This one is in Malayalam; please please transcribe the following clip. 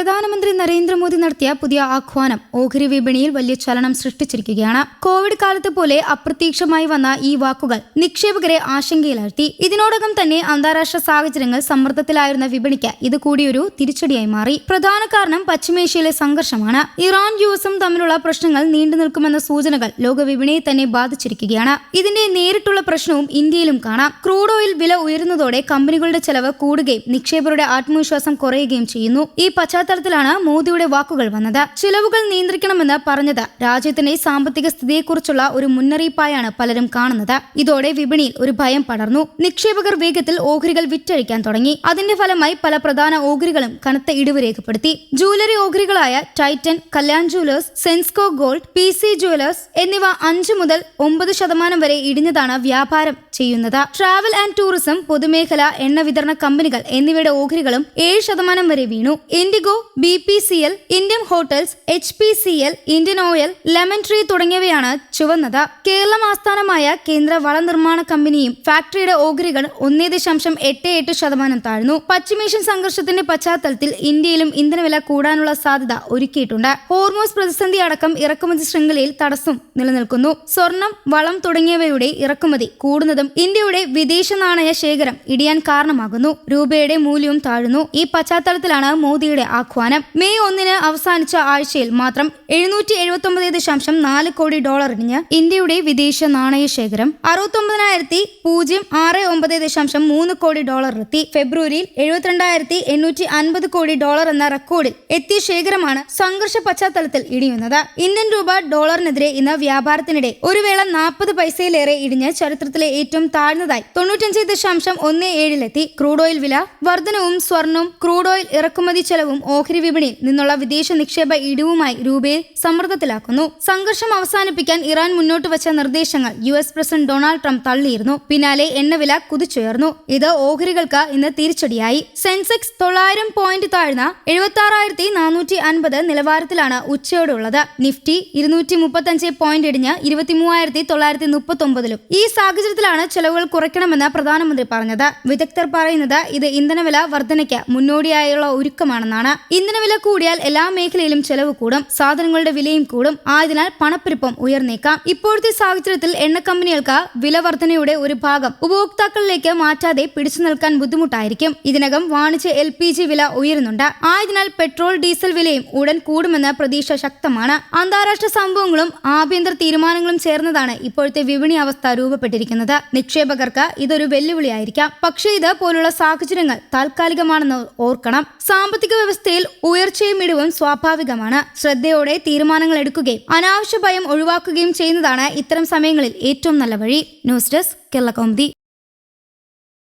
പ്രധാനമന്ത്രി നരേന്ദ്രമോദി നടത്തിയ പുതിയ ആഹ്വാനം ഓഹരി വിപണിയിൽ വലിയ ചലനം സൃഷ്ടിച്ചിരിക്കുകയാണ്. കോവിഡ് കാലത്ത് പോലെ അപ്രതീക്ഷിതമായി വന്ന ഈ വാക്കുകൾ നിക്ഷേപകരെ ആശങ്കയിലാഴ്ത്തി. ഇതിനോടകം തന്നെ അന്താരാഷ്ട്ര സാഹചര്യങ്ങൾ സമ്മർദ്ദത്തിലായിരുന്ന വിപണിക്ക് ഇത് കൂടിയൊരു തിരിച്ചടിയായി മാറി. പ്രധാന കാരണം പശ്ചിമേഷ്യയിലെ സംഘർഷമാണ്. ഇറാൻ യുഎസും തമ്മിലുള്ള പ്രശ്നങ്ങൾ നീണ്ടു നിൽക്കുമെന്ന സൂചനകൾ ലോകവിപണിയെ തന്നെ ബാധിച്ചിരിക്കുകയാണ്. ഇതിന്റെ നേരിട്ടുള്ള പ്രശ്നവും ഇന്ത്യയിലും കാണാം. ക്രൂഡ് ഓയിൽ വില ഉയരുന്നതോടെ കമ്പനികളുടെ ചെലവ് കൂടുകയും നിക്ഷേപകരുടെ ആത്മവിശ്വാസം കുറയുകയും ചെയ്യുന്നു. ഈ പശ്ചാത്തലത്തിലാണ് മോദിയുടെ വാക്കുകൾ വന്നത്. ചിലവുകൾ നിയന്ത്രിക്കണമെന്ന് പറഞ്ഞത് രാജ്യത്തിന്റെ സാമ്പത്തിക സ്ഥിതിയെക്കുറിച്ചുള്ള ഒരു മുന്നറിയിപ്പായാണ് പലരും കാണുന്നത്. ഇതോടെ വിപണിയിൽ ഒരു ഭയം പടർന്നു. നിക്ഷേപകർ വേഗത്തിൽ ഓഹരികൾ വിറ്റഴിക്കാൻ തുടങ്ങി. അതിന്റെ ഫലമായി പല പ്രധാന ഓഹരികളും കനത്ത ഇടിവ് രേഖപ്പെടുത്തി. ജൂവലറി ഓഹരികളായ Titan, Kalyan jewellers, Senco gold, PC jewellers എന്നിവ 5 മുതൽ 9% വരെ ഇടിഞ്ഞതാണ് വ്യാപാരം ചെയ്യുന്നത്. ട്രാവൽ ആൻഡ് ടൂറിസം, പൊതുമേഖല, എണ്ണ വിതരണ കമ്പനികൾ എന്നിവയുടെ ഓഹരികളും 7% വരെ വീണു. IndiGo, BPCL, Indian hotels, HPCL, Indian oil, lemon tree തുടങ്ങിയവയാണ് ചുവന്നത്. കേരളം ആസ്ഥാനമായ കേന്ദ്ര വളനിർമ്മാണ കമ്പനിയും ഫാക്ടറിയുടെ ഓഹരികൾ 1.88% താഴ്ന്നു. പശ്ചിമേഷ്യൻ സംഘർഷത്തിന്റെ പശ്ചാത്തലത്തിൽ ഇന്ത്യയിലും ഇന്ധനവില കൂടാനുള്ള സാധ്യത ഒരുക്കിയിട്ടുണ്ട്. ഹോർമോസ് പ്രതിസന്ധി അടക്കം ഇറക്കുമതി ശൃംഖലയിൽ തടസ്സം നിലനിൽക്കുന്നു. സ്വർണം, വളം തുടങ്ങിയവയുടെ ഇറക്കുമതി കൂടുന്നതും ഇന്ത്യയുടെ വിദേശ നാണയ ശേഖരം ഇടിയാൻ കാരണമാകുന്നു. രൂപയുടെ മൂല്യവും താഴുന്നു. ഈ പശ്ചാത്തലത്തിലാണ് മോദിയുടെ ആഹ്വാനം. മെയ് 1 അവസാനിച്ച ആഴ്ചയിൽ മാത്രം $779.4 കോടി ഇടിഞ്ഞ് ഇന്ത്യയുടെ വിദേശ നാണയ ശേഖരം 69,069.3 കോടി എത്തി. ഫെബ്രുവരിയിൽ $72,850 കോടി എന്ന റെക്കോർഡിൽ എത്തിയ ശേഖരമാണ് സംഘർഷ പശ്ചാത്തലത്തിൽ ഇടിയുന്നത്. ഇന്ത്യൻ രൂപ ഡോളറിനെതിരെ ഇന്ന് വ്യാപാരത്തിനിടെ ഒരു വേള 40 പൈസയിലേറെ ഇടിഞ്ഞ് ചരിത്രത്തിലെ ഏറ്റവും താഴ്ന്നതായി 95.17 ക്രൂഡ് ഓയിൽ വില വർധനവും സ്വർണവും ക്രൂഡ് ഓയിൽ ഇറക്കുമതി ചെലവും ഓഹരി വിപണിയിൽ നിന്നുള്ള വിദേശ നിക്ഷേപ ഇടിവുമായി രൂപയെ സമ്മർദ്ദത്തിലാക്കുന്നു. സംഘർഷം അവസാനിപ്പിക്കാൻ ഇറാൻ മുന്നോട്ട് വച്ച നിർദ്ദേശങ്ങൾ US പ്രസിഡന്റ് ഡൊണാൾഡ് ട്രംപ് തള്ളിയിരുന്നു. പിന്നാലെ എണ്ണവില കുതിച്ചുയർന്നു. ഇത് ഓഹരികൾക്ക് ഇന്ന് തിരിച്ചടിയായി. സെൻസെക്സ് 900 പോയിന്റ് താഴ്ന്ന 76,450 നിലവാരത്തിലാണ് ഉച്ചയോടുള്ളത്. നിഫ്റ്റി 235 പോയിന്റ് ഇടിഞ്ഞ് 23,939. ഈ സാഹചര്യത്തിലാണ് ചെലവുകൾ കുറയ്ക്കണമെന്ന് പ്രധാനമന്ത്രി പറഞ്ഞത്. വിദഗ്ധർ പറയുന്നത് ഇത് ഇന്ധനവില വർധനയ്ക്ക് മുന്നോടിയായുള്ള ഒരുക്കമാണെന്നാണ്. ഇന്ധനവില കൂടിയാൽ എല്ലാ മേഖലയിലും ചെലവ് കൂടും, സാധനങ്ങളുടെ വിലയും കൂടും. ആയതിനാൽ പണപ്പെരുപ്പം ഉയർന്നേക്കാം. ഇപ്പോഴത്തെ സാഹചര്യത്തിൽ എണ്ണ കമ്പനികൾക്ക് വില വർധനയുടെ ഒരു ഭാഗം ഉപഭോക്താക്കളിലേക്ക് മാറ്റാതെ പിടിച്ചു നിൽക്കാൻ ബുദ്ധിമുട്ടായിരിക്കും. ഇതിനകം വാണിജ്യ LPG വില ഉയരുന്നുണ്ട്. ആയതിനാൽ പെട്രോൾ, ഡീസൽ വിലയും ഉടൻ കൂടുമെന്ന പ്രതീക്ഷ ശക്തമാണ്. അന്താരാഷ്ട്ര സംഭവങ്ങളും ആഭ്യന്തര തീരുമാനങ്ങളും ചേർന്നതാണ് ഇപ്പോഴത്തെ വിപണി അവസ്ഥ രൂപപ്പെട്ടിരിക്കുന്നത്. നിക്ഷേപകർക്ക് ഇതൊരു വെല്ലുവിളിയായിരിക്കാം. പക്ഷേ ഇത് പോലുള്ള സാഹചര്യങ്ങൾ താൽക്കാലികമാണെന്ന് ഓർക്കണം. സാമ്പത്തിക വ്യവസ്ഥയിൽ ഉയർച്ചയും ഇടിവും സ്വാഭാവികമാണ്. ശ്രദ്ധയോടെ തീരുമാനങ്ങൾ എടുക്കുകയും അനാവശ്യ ഭയം ഒഴിവാക്കുകയും ചെയ്യുന്നതാണ് ഇത്തരം സമയങ്ങളിൽ ഏറ്റവും നല്ല വഴി. News desk, Kerala Kaumudi.